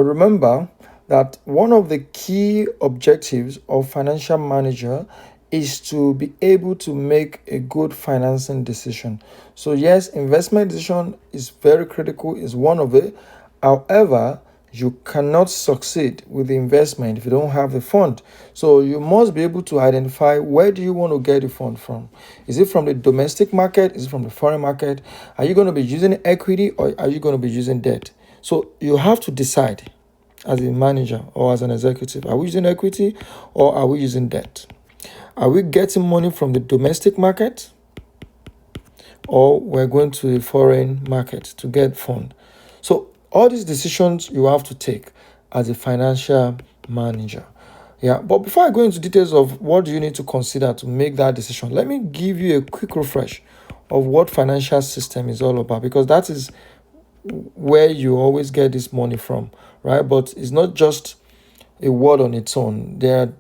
Remember that one of the key objectives of financial manager is to be able to make a good financing decision. So yes, investment decision is very critical, is one of it. However, you cannot succeed with the investment if you don't have the fund. So you must be able to identify, where do you want to get the fund from? Is it from the domestic market? Is it from the foreign market? Are you going to be using equity, or are you going to be using debt? So you have to decide as a manager or as an executive. Are we using equity, or are we using debt? Are we getting money from the domestic market, or we're going to the foreign market to get fund? So all these decisions you have to take as a financial manager. Yeah, but before I go into details of what do you need to consider to make that decision, let me give you a quick refresh of what financial system is all about, because that is where you always get this money from, right? But it's not just a word on its own. There are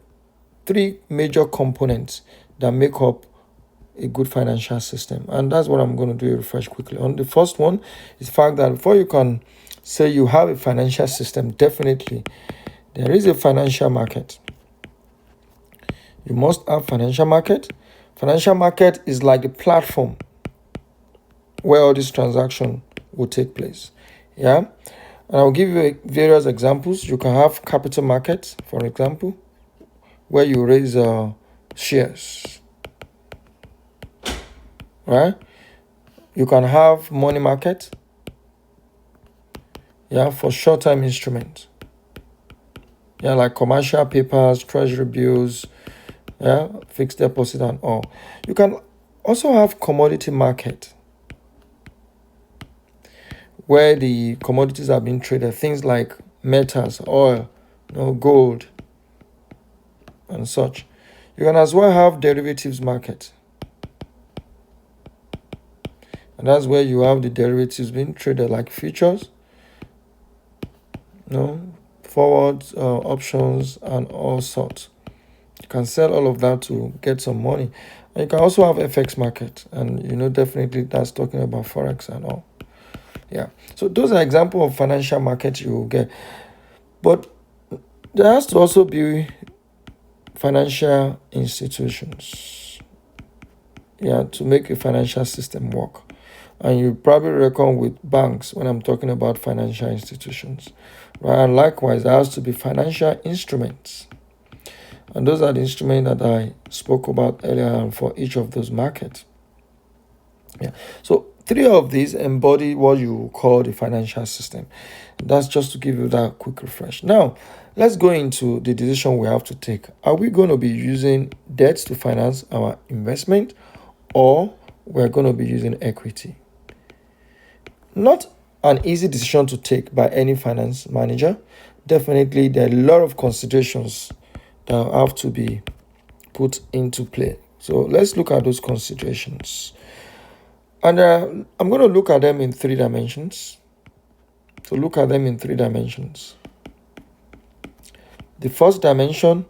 three major components that make up a good financial system, and that's what I'm going to do a refresh quickly on. The first one is the fact that before you can say you have a financial system, definitely there is a financial market. You must have financial market. Financial market is like the platform where all this transaction will take place. Yeah, and I'll give you various examples. You can have capital markets, for example, where you raise shares, right? You can have money market, yeah, for short-term instruments, yeah, like commercial papers, treasury bills, yeah, fixed deposit and all. You can also have commodity market, where the commodities are being traded, things like metals, oil, gold, and such. You can as well have derivatives market, and that's where you have the derivatives being traded, like futures, forwards, options, and all sorts. You can sell all of that to get some money. And you can also have FX market, and definitely that's talking about forex and all. Yeah, so those are examples of financial markets you will get. But there has to also be financial institutions, yeah, to make a financial system work. And you probably reckon with banks when I'm talking about financial institutions, right? And likewise, there has to be financial instruments. And those are the instruments that I spoke about earlier for each of those markets. Yeah. So three of these embody what you call the financial system. That's just to give you that quick refresh. Now, let's go into the decision we have to take. Are we going to be using debt to finance our investment, or we're going to be using equity? Not an easy decision to take by any finance manager. Definitely, there are a lot of considerations that have to be put into play. So let's look at those considerations. And I'm going to look at them in three dimensions. So look at them in three dimensions. The first dimension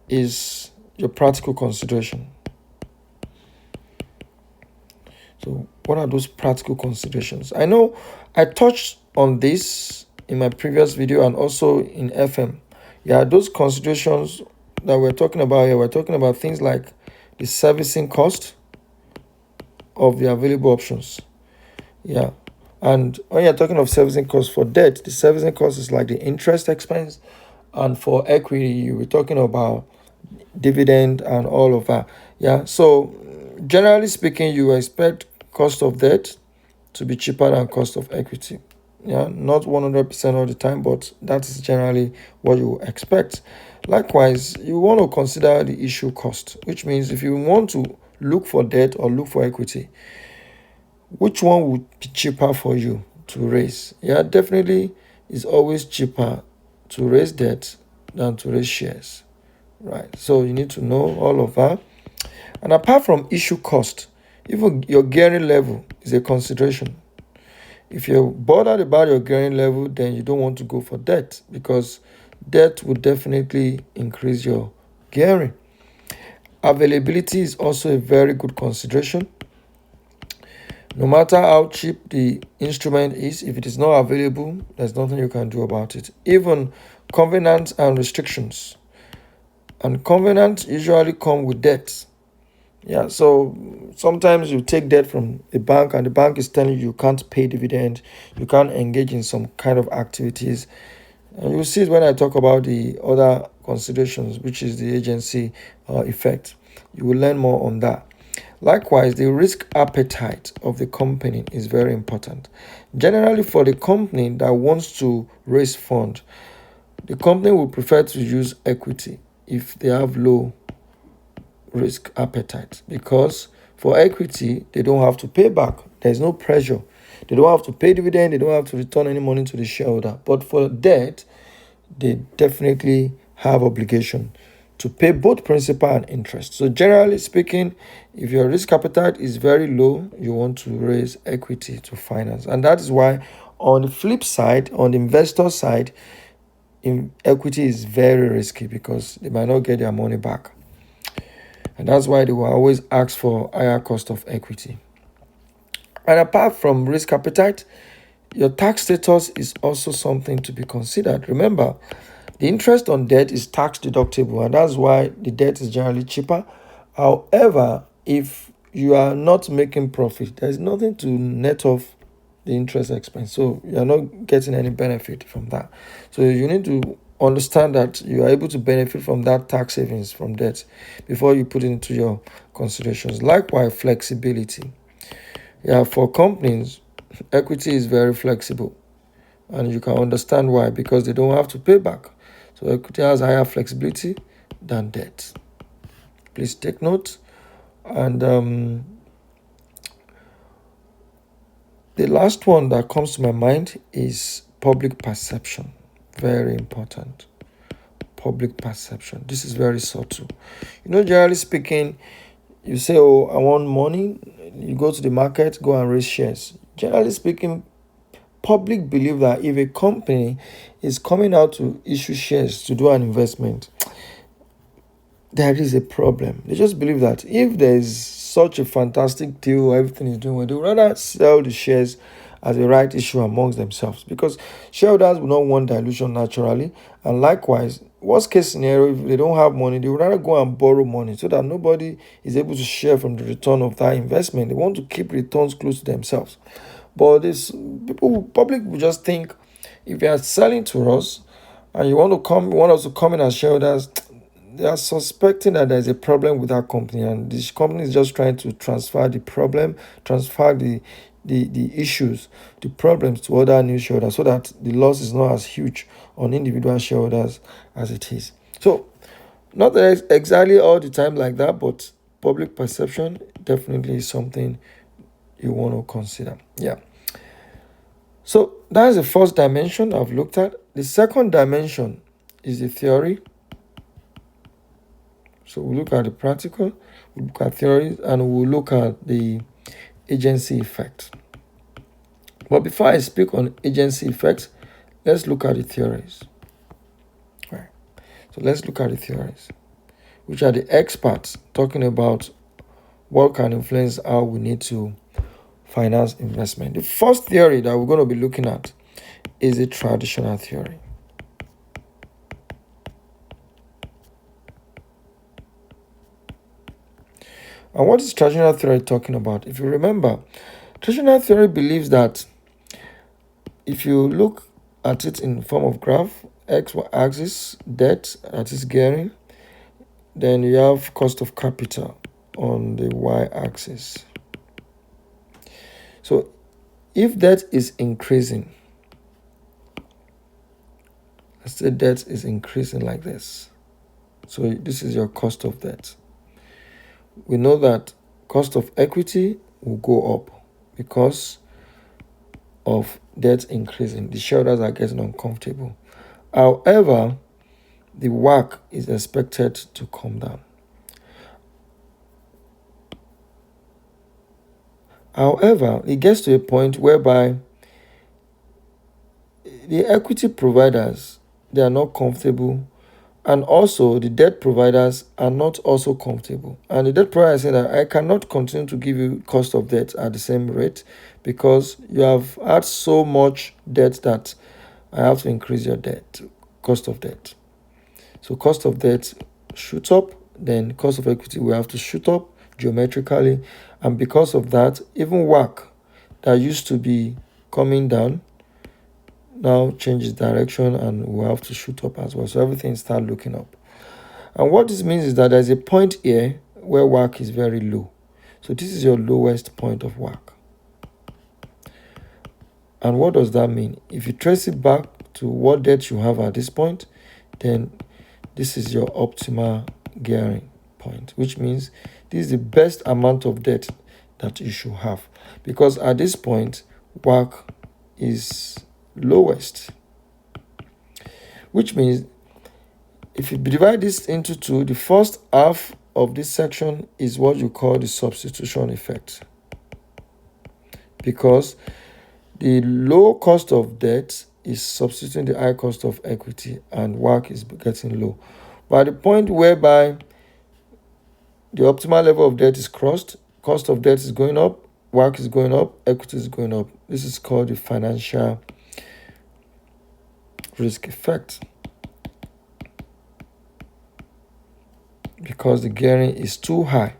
is your practical consideration. So what are those practical considerations? I know I touched on this in my previous video and also in FM. Yeah, those considerations that we're talking about here, we're talking about things like the servicing cost of the available options. Yeah. And when you're talking of servicing costs for debt, the servicing cost is like the interest expense. And for equity, we're talking about dividend and all of that. Yeah. So generally speaking, you expect cost of debt to be cheaper than cost of equity. Yeah, not 100% all the time, but that is generally what you expect. Likewise, you want to consider the issue cost, which means if you want to look for debt or look for equity, which one would be cheaper for you to raise? Yeah, definitely it's always cheaper to raise debt than to raise shares, right? So you need to know all of that. And apart from issue cost, even your gearing level is a consideration. If you're bothered about your gearing level, then you don't want to go for debt, because debt would definitely increase your gearing. Availability is also a very good consideration. No matter how cheap the instrument is, if it is not available, there's nothing you can do about it. Even covenants and restrictions. And covenants usually come with debt. Yeah, so sometimes you take debt from a bank and the bank is telling you can't pay dividend, you can't engage in some kind of activities. And you'll see it when I talk about the other considerations, which is the agency effect. You will learn more on that. Likewise, the risk appetite of the company is very important. Generally, for the company that wants to raise fund, the company will prefer to use equity if they have low risk appetite, because for equity they don't have to pay back. There's no pressure. They don't have to pay dividend. They don't have to return any money to the shareholder. But for debt, they definitely have obligation to pay both principal and interest. So generally speaking, if your risk appetite is very low, you want to raise equity to finance. And that is why on the flip side, on the investor side, equity is very risky because they might not get their money back. And that's why they will always ask for higher cost of equity. And apart from risk appetite, your tax status is also something to be considered. Remember, the interest on debt is tax deductible, and that's why the debt is generally cheaper. However, if you are not making profit, there's nothing to net off the interest expense. So you're not getting any benefit from that. So you need to understand that you are able to benefit from that tax savings from debt before you put it into your considerations. Likewise, flexibility. Yeah, for companies, equity is very flexible, and you can understand why, because they don't have to pay back. So equity has higher flexibility than debt. Please take note. And the last one that comes to my mind is public perception. Very important. Public perception. This is very subtle. Generally speaking, you say, oh, I want money. You go to the market, go and raise shares. Generally speaking, public believe that if a company is coming out to issue shares to do an investment, there is a problem. They just believe that if there is such a fantastic deal, everything is doing well, they would rather sell the shares as a right issue amongst themselves, because shareholders will not want dilution naturally. And likewise, worst case scenario, if they don't have money, they would rather go and borrow money so that nobody is able to share from the return of that investment. They want to keep returns close to themselves. But this public will just think, if you are selling to us and you want us to come in as shareholders, they are suspecting that there's a problem with that company, and this company is just trying to transfer the issues, the problems to other new shareholders, so that the loss is not as huge on individual shareholders as it is. So, not exactly all the time like that, but public perception definitely is something you want to consider. Yeah. So that is the first dimension I've looked at. The second dimension is the theory. So we'll look at the practical, we'll look at theories, and we'll look at the agency effect. But before I speak on agency effects, let's look at the theories. All right. So let's look at the theories, which are the experts talking about what can influence how we need to finance investment. The first theory that we're going to be looking at is the traditional theory. And what is traditional theory talking about? If you remember, traditional theory believes that if you look at it in form of graph, x-axis, debt, that is gearing, then you have cost of capital on the y-axis. So if debt is increasing, let's say debt is increasing like this. So this is your cost of debt. We know that cost of equity will go up because of debt increasing. The shareholders are getting uncomfortable. However, the WACC is expected to come down. However, it gets to a point whereby the equity providers, they are not comfortable And also, the debt providers are not also comfortable. And the debt provider is saying that I cannot continue to give you cost of debt at the same rate because you have had so much debt that I have to increase your debt, cost of debt. So cost of debt shoots up, then cost of equity will have to shoot up geometrically. And because of that, even WACC that used to be coming down now changes direction and will have to shoot up as well. So everything start looking up. And what this means is that there's a point here where WACC is very low. So this is your lowest point of WACC. And what does that mean? If you trace it back to what debt you have at this point, then this is your optimal gearing point, which means this is the best amount of debt that you should have. Because at this point, WACC is lowest, which means if you divide this into two, the first half of this section is what you call the substitution effect, because the low cost of debt is substituting the high cost of equity and WACC is getting low. But at the point whereby the optimal level of debt is crossed, cost of debt is going up, WACC is going up, equity is going up. This is called the financial risk effect, because the gearing is too high.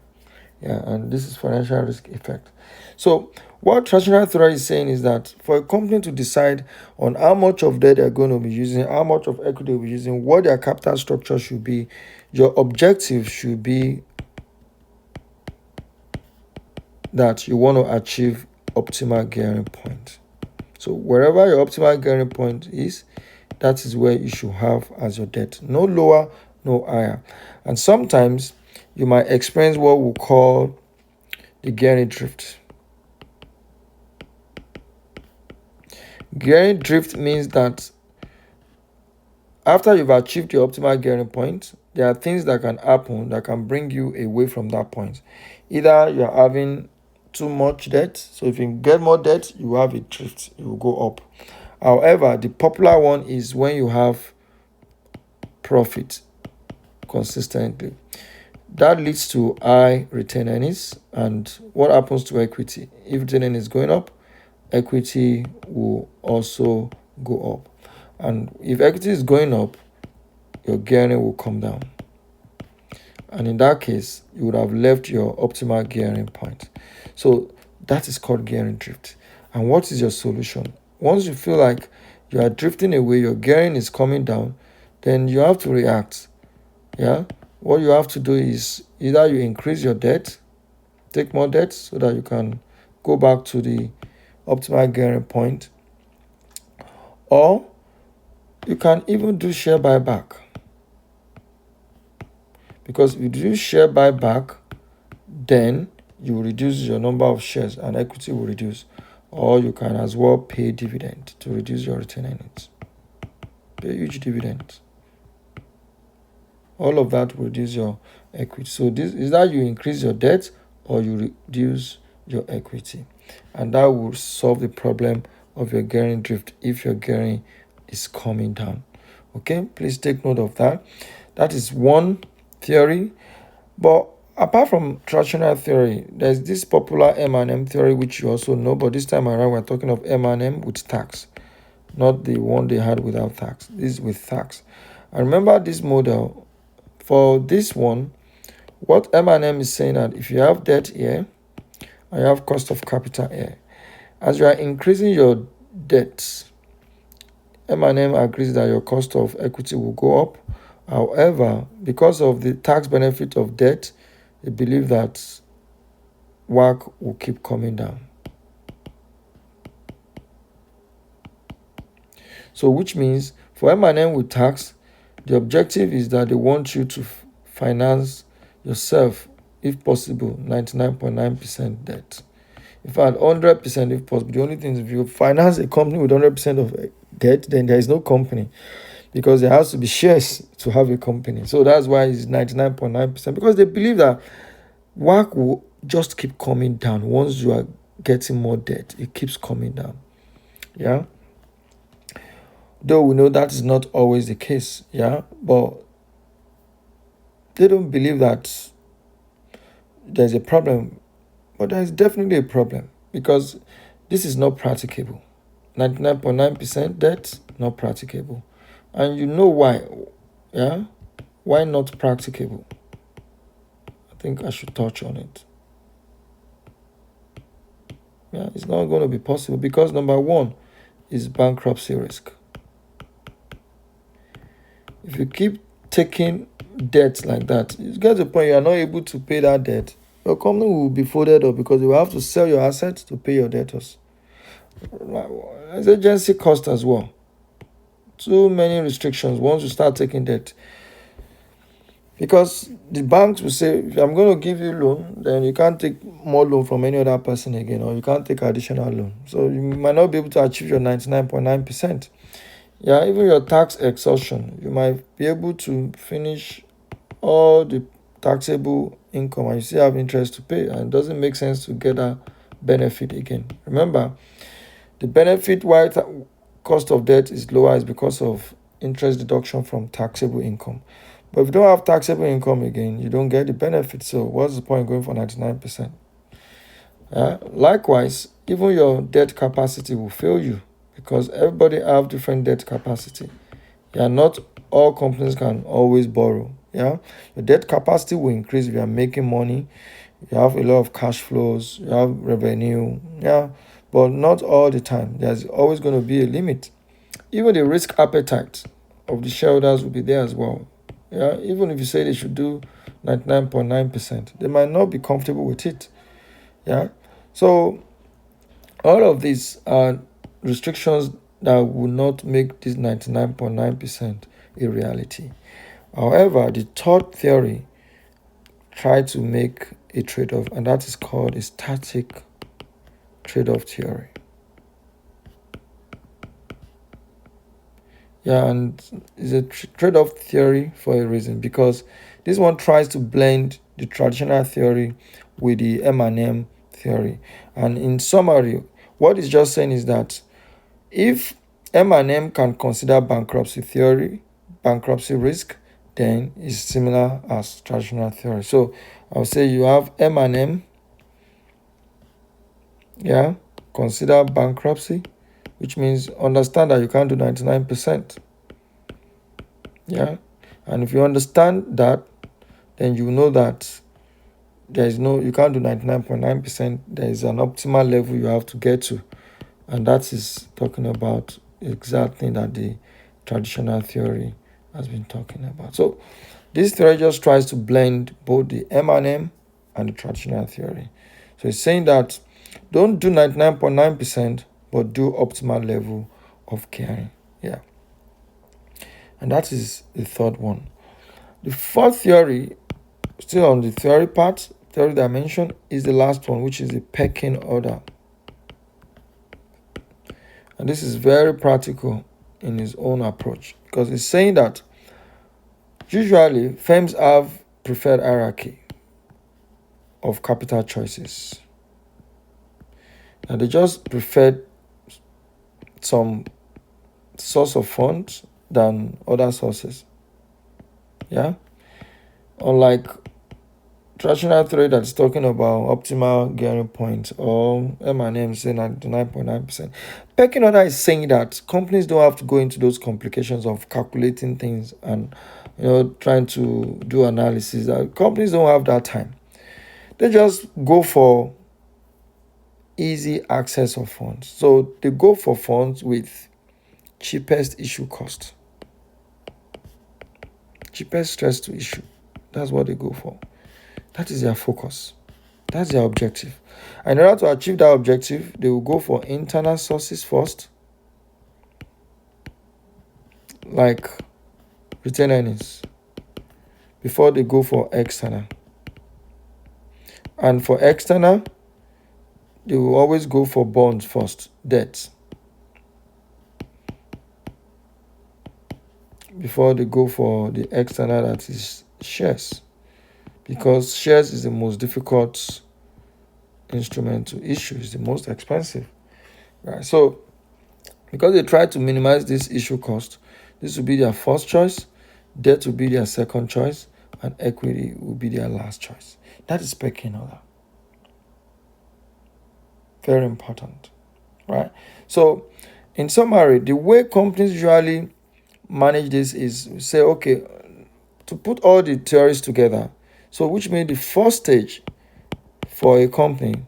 And this is financial risk effect. So what traditional theory is saying is that for a company to decide on how much of debt they're going to be using, how much of equity they'll be using, what their capital structure should be, your objective should be that you want to achieve optimal gearing point. So wherever your optimal gearing point is, that is where you should have as your debt. No lower, no higher. And sometimes you might experience what we call the gearing drift. Gearing drift means that after you've achieved your optimal gearing point, there are things that can happen that can bring you away from that point. Either you're having too much debt, so if you get more debt, you have a drift, you will go up. However, the popular one is when you have profit consistently. That leads to high retained earnings. And what happens to equity? If retained earnings is going up, equity will also go up. And if equity is going up, your gearing will come down. And in that case, you would have left your optimal gearing point. So that is called gearing drift. And what is your solution? Once you feel like you are drifting away, your gearing is coming down, then you have to react. What you have to do is either you increase your debt, take more debt so that you can go back to the optimal gearing point, or you can even do share buyback. Because if you do share buyback, then you will reduce your number of shares and equity will reduce. Or you can as well pay dividend to reduce your retained earnings. Pay huge dividends. All of that will reduce your equity. So this is that you increase your debt or you reduce your equity. And that will solve the problem of your gearing drift if your gearing is coming down. Okay, please take note of that. That is one theory. But apart from traditional theory, there's this popular M&M theory, which you also know, but this time around we're talking of M&M with tax, not the one they had without tax. This is with tax. And remember this model. For this one, what M&M is saying that if you have debt here and you have cost of capital here, as you are increasing your debts, M&M agrees that your cost of equity will go up. However, because of the tax benefit of debt, they believe that WACC will keep coming down. So which means for M&M with tax, the objective is that they want you to finance yourself, if possible, 99.9% debt. In fact, 100% if possible. The only thing is if you finance a company with 100% of debt, then there is no company, because there has to be shares to have a company. So that's why it's 99.9%, because they believe that WACC will just keep coming down. Once you are getting more debt, it keeps coming down. Though we know that is not always the case. But They don't believe that there's a problem, but there's definitely a problem because this is not practicable. 99.9% debt, not practicable. And you know why? Yeah? Why not practicable? I think I should touch on it. Yeah, it's not going to be possible because number one is bankruptcy risk. If you keep taking debt like that, you get to the point you are not able to pay that debt, your company will be folded up because you will have to sell your assets to pay your debtors. There's agency cost as well. Too many restrictions once you start taking debt. Because the banks will say, if I'm going to give you loan, then you can't take more loan from any other person again, or you can't take additional loan. So you might not be able to achieve your 99.9%. Yeah, even your tax exhaustion, you might be able to finish all the taxable income and you still have interest to pay, and it doesn't make sense to get that benefit again. Remember, the benefit why cost of debt is lower is because of interest deduction from taxable income. But if you don't have taxable income again, you don't get the benefit. So what's the point going for 99%? Likewise, even your debt capacity will fail you because everybody have different debt capacity. Yeah, not all companies can always borrow. Yeah, your debt capacity will increase if you are making money. You have a lot of cash flows. You have revenue. Yeah, but not all the time. There's always going to be a limit. Even the risk appetite of the shareholders will be there as well. Yeah, even if you say they should do 99.9%, they might not be comfortable with it. Yeah, so all of these are restrictions that will not make this 99.9% a reality. However, the third theory tried to make a trade-off, and that is called a static trade-off theory. Yeah, and it's a trade-off theory for a reason, because this one tries to blend the traditional theory with the M&M theory. And in summary, what it's just saying is that if M&M can consider bankruptcy theory, bankruptcy risk, then it's similar as traditional theory. So I'll say you have M&M, yeah, consider bankruptcy, which means understand that you can't do 99%. Yeah, and if you understand that, then you know that you can't do 99.9%. There is an optimal level you have to get to, and that is talking about exact thing that the traditional theory has been talking about. So this theory just tries to blend both the M&M and the traditional theory. So it's saying that don't do 99.9%, but do optimal level of caring. Yeah. And that is the third one. The fourth theory, still on the theory part, theory dimension, is the last one, which is the pecking order. And this is very practical in its own approach, because it's saying that usually firms have preferred hierarchy of capital choices. And they just prefer some source of funds than other sources. Yeah? Unlike traditional theory that's talking about optimal gearing point, or M&M saying 99.9%. Pecking order is saying that companies don't have to go into those complications of calculating things and trying to do analysis. Companies don't have that time. They just go for easy access of funds. So they go for funds with cheapest issue cost, cheapest stress to issue. That's what they go for. That is their focus. That's their objective. And in order to achieve that objective, they will go for internal sources first, like retained earnings, before they go for external. And for external, they will always go for bonds first, debt, before they go for the external, that is shares. Because shares is the most difficult instrument to issue, is the most expensive. Right? So because they try to minimize this issue cost, this will be their first choice, debt will be their second choice, and equity will be their last choice. That is pecking order. Very important, right? So, in summary, the way companies usually manage this is say, okay, to put all the theories together. So, which means the first stage for a company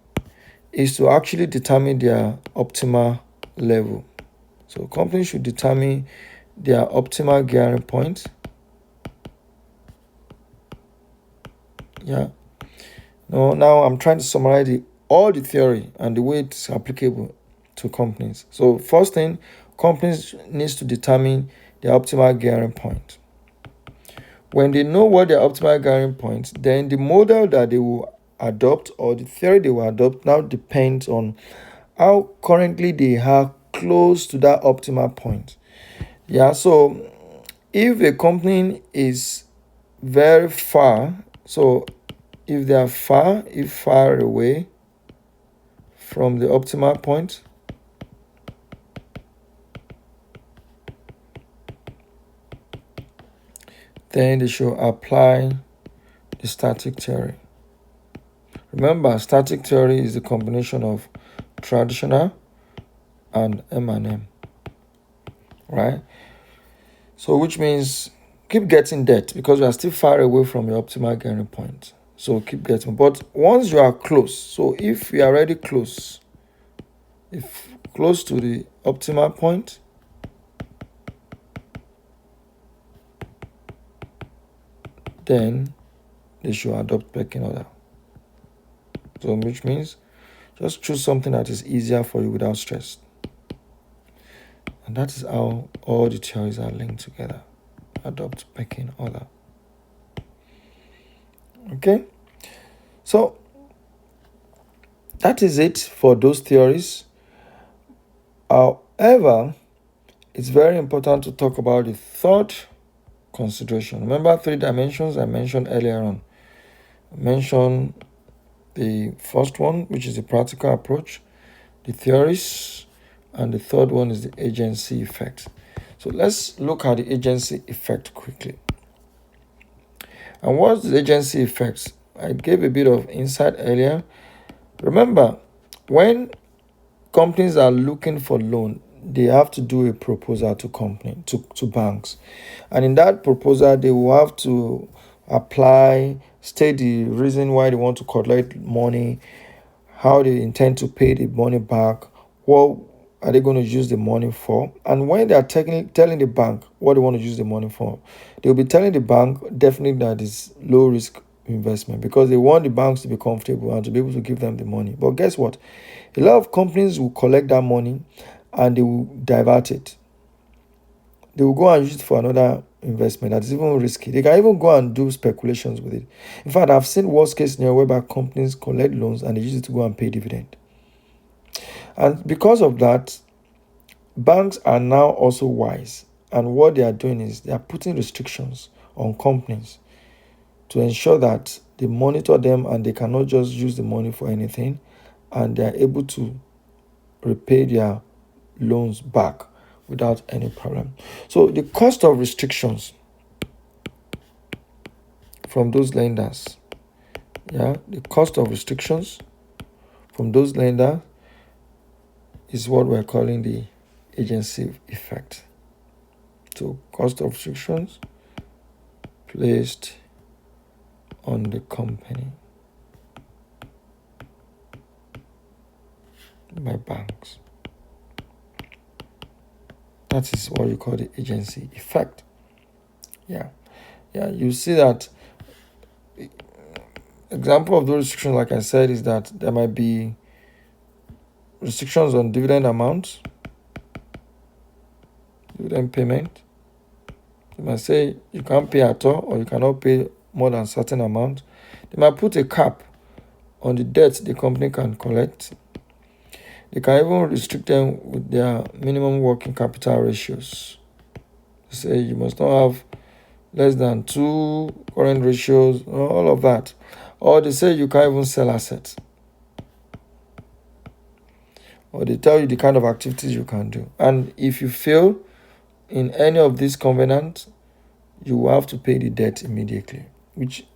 is to actually determine their optimal level. So, companies should determine their optimal gearing point. Yeah. Now I'm trying to summarize all the theory and the way it's applicable to companies. So first thing, companies needs to determine their optimal gearing point. When they know what their optimal gearing point, then the model that they will adopt or the theory they will adopt now depends on how currently they are close to that optimal point. Yeah, so if a company is very far, so if they are far away from the optimal point, then they should apply the static theory. Remember, static theory is the combination of traditional and M&M, right? So which means keep getting debt because you are still far away from your optimal gearing point. So keep getting. But once you are close, so if you are already close, if close to the optimal point, then they should adopt pecking order. So which means just choose something that is easier for you without stress. And that is how all the theories are linked together. Adopt pecking order. Okay? So that is it for those theories. However, it's very important to talk about the third consideration. Remember 3 dimensions I mentioned earlier on. I mentioned the first one, which is the practical approach, the theories, and the third one is the agency effect. So let's look at the agency effect quickly. And what's the agency effect? I gave a bit of insight earlier. Remember, when companies are looking for loan, they have to do a proposal to banks. And in that proposal, they will have to apply, state the reason why they want to collect money, how they intend to pay the money back, what are they going to use the money for, and when they are telling the bank what they want to use the money for, they'll be telling the bank definitely that it's low risk investment because they want the banks to be comfortable and to be able to give them the money. But guess what? A lot of companies will collect that money and they will divert it. They will go and use it for another investment that is even risky. They can even go and do speculations with it. In fact, I've seen worst case scenario whereby companies collect loans and they use it to go and pay dividend. And because of that, banks are now also wise. And what they are doing is they are putting restrictions on companies to ensure that they monitor them and they cannot just use the money for anything and they are able to repay their loans back without any problem. So the cost of restrictions from those lenders, the cost of restrictions from those lenders is what we're calling the agency effect. So cost of restrictions placed on the company by banks. That is what you call the agency effect. You see that example of those restrictions, like I said, is that there might be restrictions on dividend amounts, dividend payment. They might say you can't pay at all or you cannot pay more than a certain amount. They might put a cap on the debt the company can collect. They can even restrict them with their minimum working capital ratios. They say you must not have less than 2 current ratios, all of that. Or they say you can't even sell assets. Or they tell you the kind of activities you can do. And if you fail in any of these covenants, you will have to pay the debt immediately. which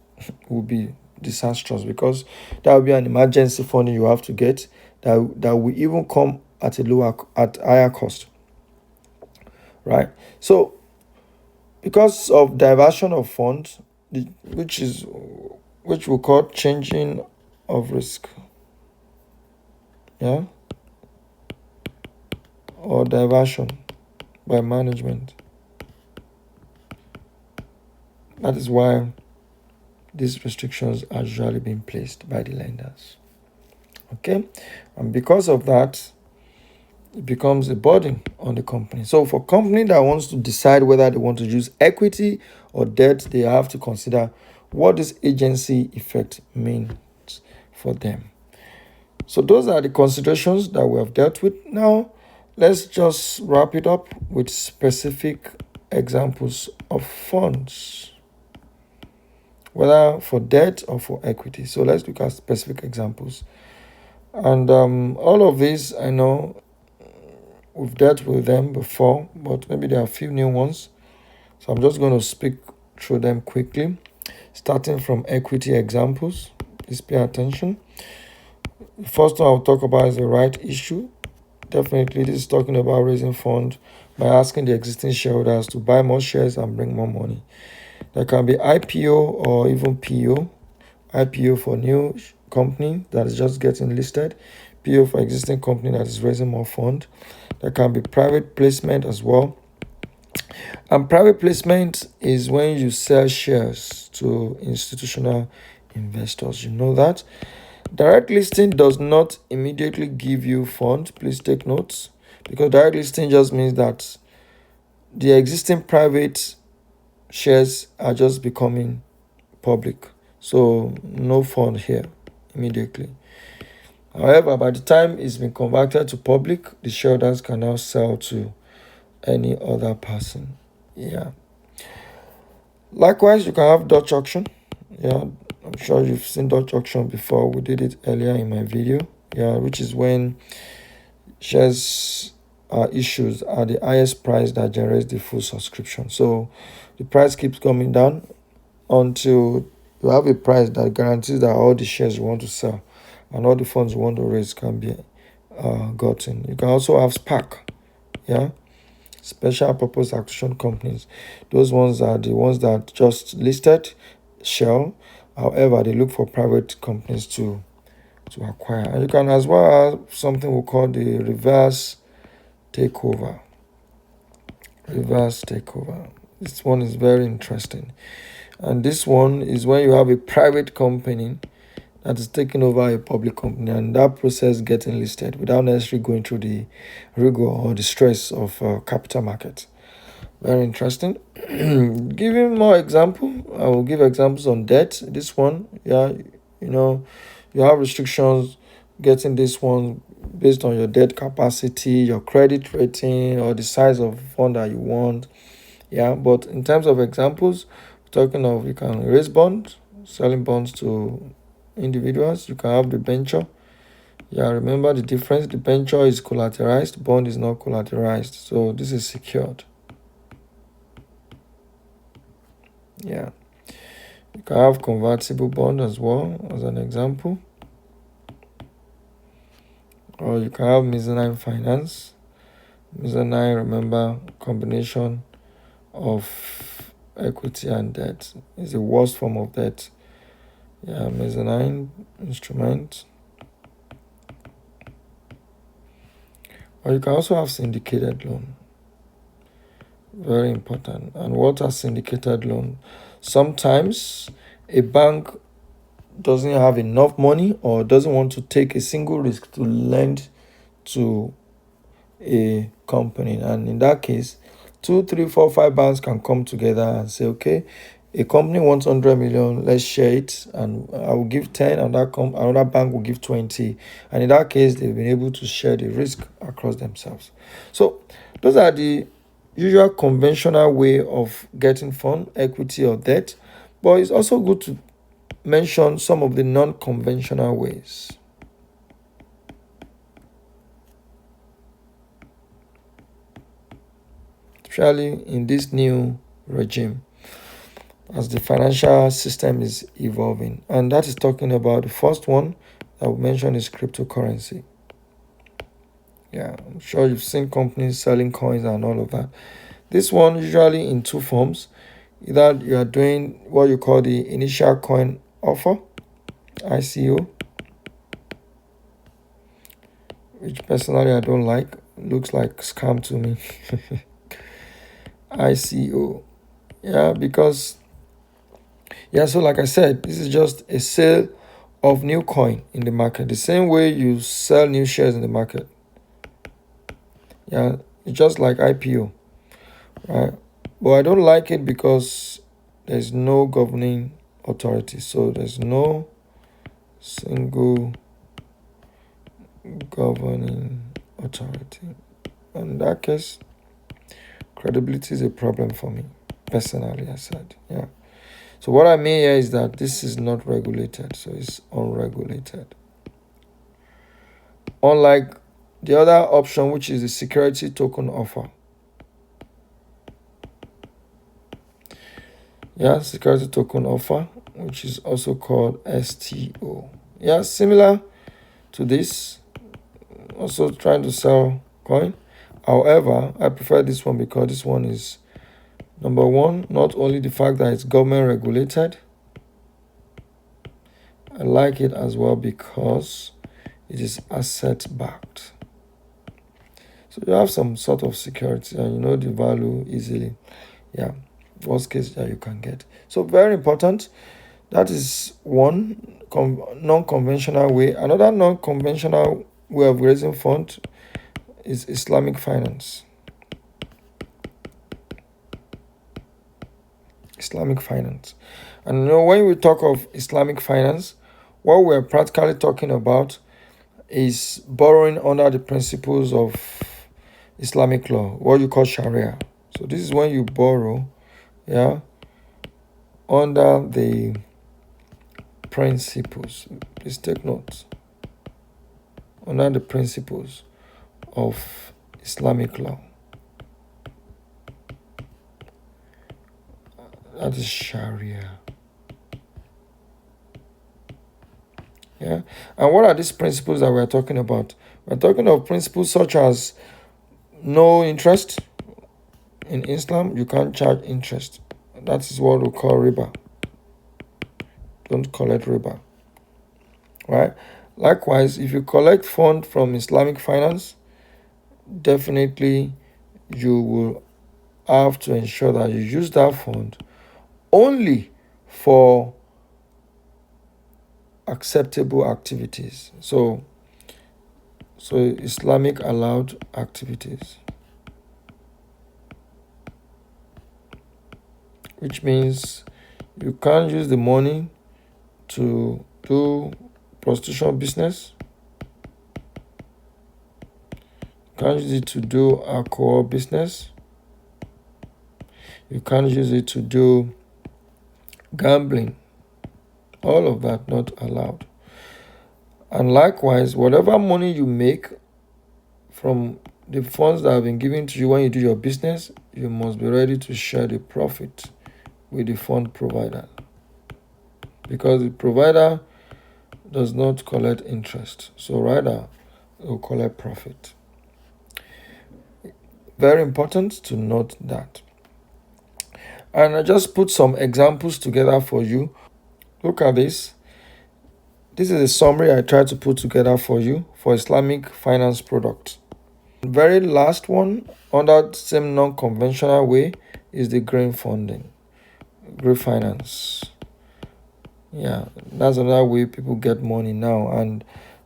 will be disastrous, because that will be an emergency funding you have to get that will even come at at higher cost, right? So because of diversion of funds, which we call changing of risk, yeah, or diversion by management. That is why these restrictions are usually being placed by the lenders. Okay, and because of that, it becomes a burden on the company. So for company that wants to decide whether they want to use equity or debt, they have to consider what this agency effect means for them. So those are the considerations that we have dealt with. Now, let's just wrap it up with specific examples of funds, whether for debt or for equity. So let's look at specific examples. And all of these, I know we've dealt with them before, but maybe there are a few new ones. So I'm just going to speak through them quickly, starting from equity examples. Please pay attention. The first one I'll talk about is the right issue. Definitely, this is talking about raising funds by asking the existing shareholders to buy more shares and bring more money. There can be IPO or even PO. IPO for new company that is just getting listed. PO for existing company that is raising more fund. There can be private placement as well. And private placement is when you sell shares to institutional investors. You know that. Direct listing does not immediately give you funds. Please take notes, because direct listing just means that the existing private shares are just becoming public. So no fund here immediately. However, by the time it's been converted to public, the shareholders can now sell to any other person. Yeah. Likewise, you can have Dutch auction. Yeah, I'm sure you've seen Dutch auction before. We did it earlier in my video. Yeah, which is when shares are issued at the highest price that generates the full subscription. So the price keeps coming down until you have a price that guarantees that all the shares you want to sell and all the funds you want to raise can be gotten. You can also have SPAC, yeah, special purpose acquisition companies. Those ones are the ones that just listed shell. However, they look for private companies to acquire. And you can as well have something we call the reverse takeover. Reverse takeover. This one is very interesting. And this one is when you have a private company that is taking over a public company, and that process getting listed without necessarily going through the rigor or the stress of capital market. Very interesting. Giving more example, I will give examples on debt. This one, yeah, you have restrictions getting this one based on your debt capacity, your credit rating, or the size of fund that you want. Yeah, but in terms of examples, talking of, you can raise bonds, selling bonds to individuals. You can have the debenture. Yeah, remember the difference. The debenture is collateralized, bond is not collateralized. So this is secured. Yeah. You can have convertible bond as well, as an example. Or you can have mezzanine finance. Mezzanine, remember, combination of equity and debt. Is the worst form of debt. Yeah, mezzanine instrument. Or you can also have syndicated loan. Very important. And what are syndicated loan? Sometimes a bank doesn't have enough money or doesn't want to take a single risk to lend to a company, and in that case 2, 3, 4, 5 banks can come together and say, okay, a company wants 100 million, let's share it, and I will give 10 and another bank will give 20, and in that case they've been able to share the risk across themselves. So those are the usual conventional way of getting fund, equity or debt, but it's also good to mention some of the non-conventional ways. Especially in this new regime. as the financial system is evolving. And that is talking about the first one that we mentioned is cryptocurrency. Yeah, I'm sure you've seen companies selling coins and all of that. This one usually in two forms. Either you are doing what you call the initial coin offer, ICO, which personally I don't like. Looks like scam to me. ICO. Yeah, because so like I said, this is just a sale of new coin in the market. The same way you sell new shares in the market. Yeah, it's just like IPO, right? But I don't like it because there's no governing authority. So there's no single governing authority. In that case, credibility is a problem for me, personally, I said. Yeah. So what I mean here is that this is not regulated, so it's unregulated. Unlike the other option, which is the security token offer. Yeah, security token offer, which is also called STO. Yeah, similar to this, also trying to sell coin. However, I prefer this one because this one is, number one, not only the fact that it's government regulated, I like it as well because it is asset backed. So you have some sort of security and you know the value easily. Yeah, worst case that you can get. So very important. That is one non-conventional way. Another non-conventional way of raising funds is Islamic finance. Islamic finance. And you know, when we talk of Islamic finance, what we're practically talking about is borrowing under the principles of Islamic law, what you call Sharia. So this is when you borrow, yeah, under the principles. Please take note. Under the principles of Islamic law. That is Sharia. Yeah. And what are these principles that we're talking about? We're talking of principles such as no interest. In Islam, you can't charge interest. That is what we call riba. Don't collect riba. Right? Likewise, if you collect fund from Islamic finance, definitely you will have to ensure that you use that fund only for acceptable activities. So Islamic allowed activities, which means you can't use the money to do prostitution business. You can't use it to do alcohol business. You can't use it to do gambling. All of that not allowed. And likewise, whatever money you make from the funds that have been given to you when you do your business, you must be ready to share the profit with the fund provider. Because the provider does not collect interest, so rather it will collect profit. Very important to note that. And I just put some examples together for you. Look at this. This is a summary I tried to put together for you for Islamic finance products. The very last one, under the same non-conventional way, is the green funding, green finance. Yeah, that's another way people get money now. And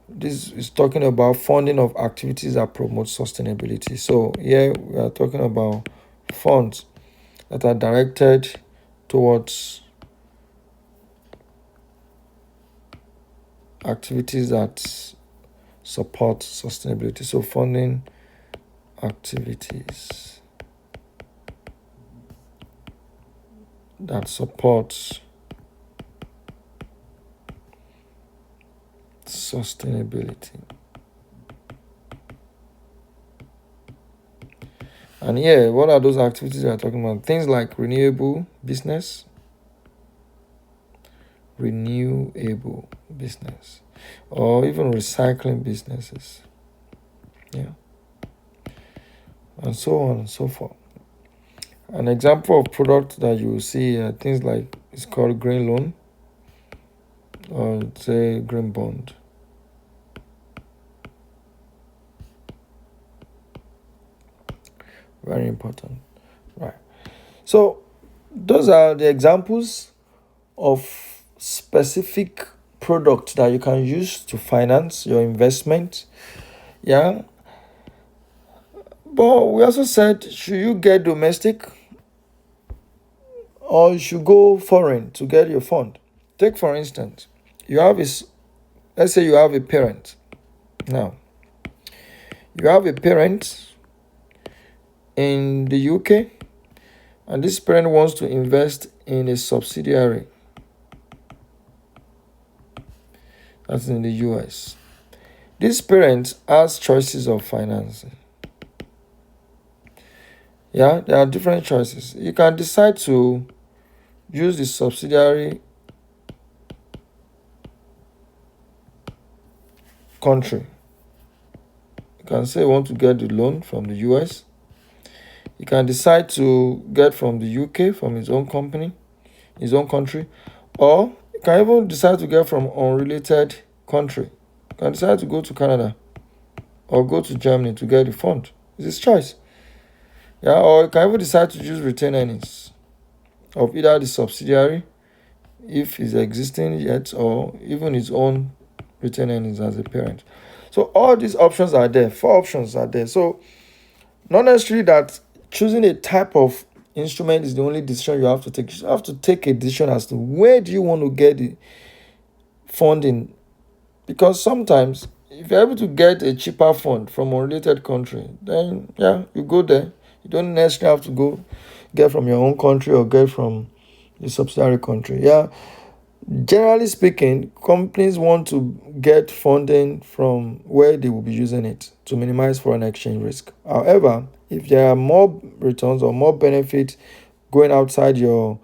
this is talking about funding of activities that promote sustainability. So here we are talking about funds that are directed towards activities that support sustainability. So funding activities that support sustainability. And yeah, what are those activities we are talking about? Things like renewable business, renewable business or even recycling businesses. Yeah. And so on and so forth. An example of product that you will see things like it's called green loan or say green bond. Very important. Right. So those are the examples of specific products that you can use to finance your investment. Yeah. But we also said, should you get domestic or you should go foreign to get your fund? Take for instance, let's say you have a parent. Now, you have a parent in the UK, and this parent wants to invest in a subsidiary that's in the US. This parent has choices of financing. Yeah, there are different choices. You can decide to use the subsidiary country. You can say you want to get the loan from the US. You can decide to get from the UK, from his own company, his own country, or you can even decide to get from unrelated country. You can decide to go to Canada or go to Germany to get the fund. It's his choice. Yeah, or you can even decide to use retained earnings of either the subsidiary, if it's existing yet, or even his own retained earnings as a parent. So all these options are there. 4 options are there. So not necessarily that choosing a type of instrument is the only decision you have to take. You have to take a decision as to where do you want to get the funding. Because sometimes if you're able to get a cheaper fund from a related country, then yeah, you go there. You don't necessarily have to go get from your own country or get from the subsidiary country. Yeah. Generally speaking, companies want to get funding from where they will be using it to minimize foreign exchange risk. However, if there are more returns or more benefits going outside your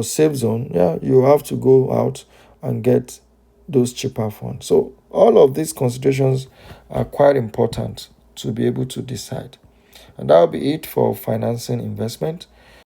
safe zone, yeah, you have to go out and get those cheaper funds. So all of these considerations are quite important to be able to decide. And that will be it for financing investment.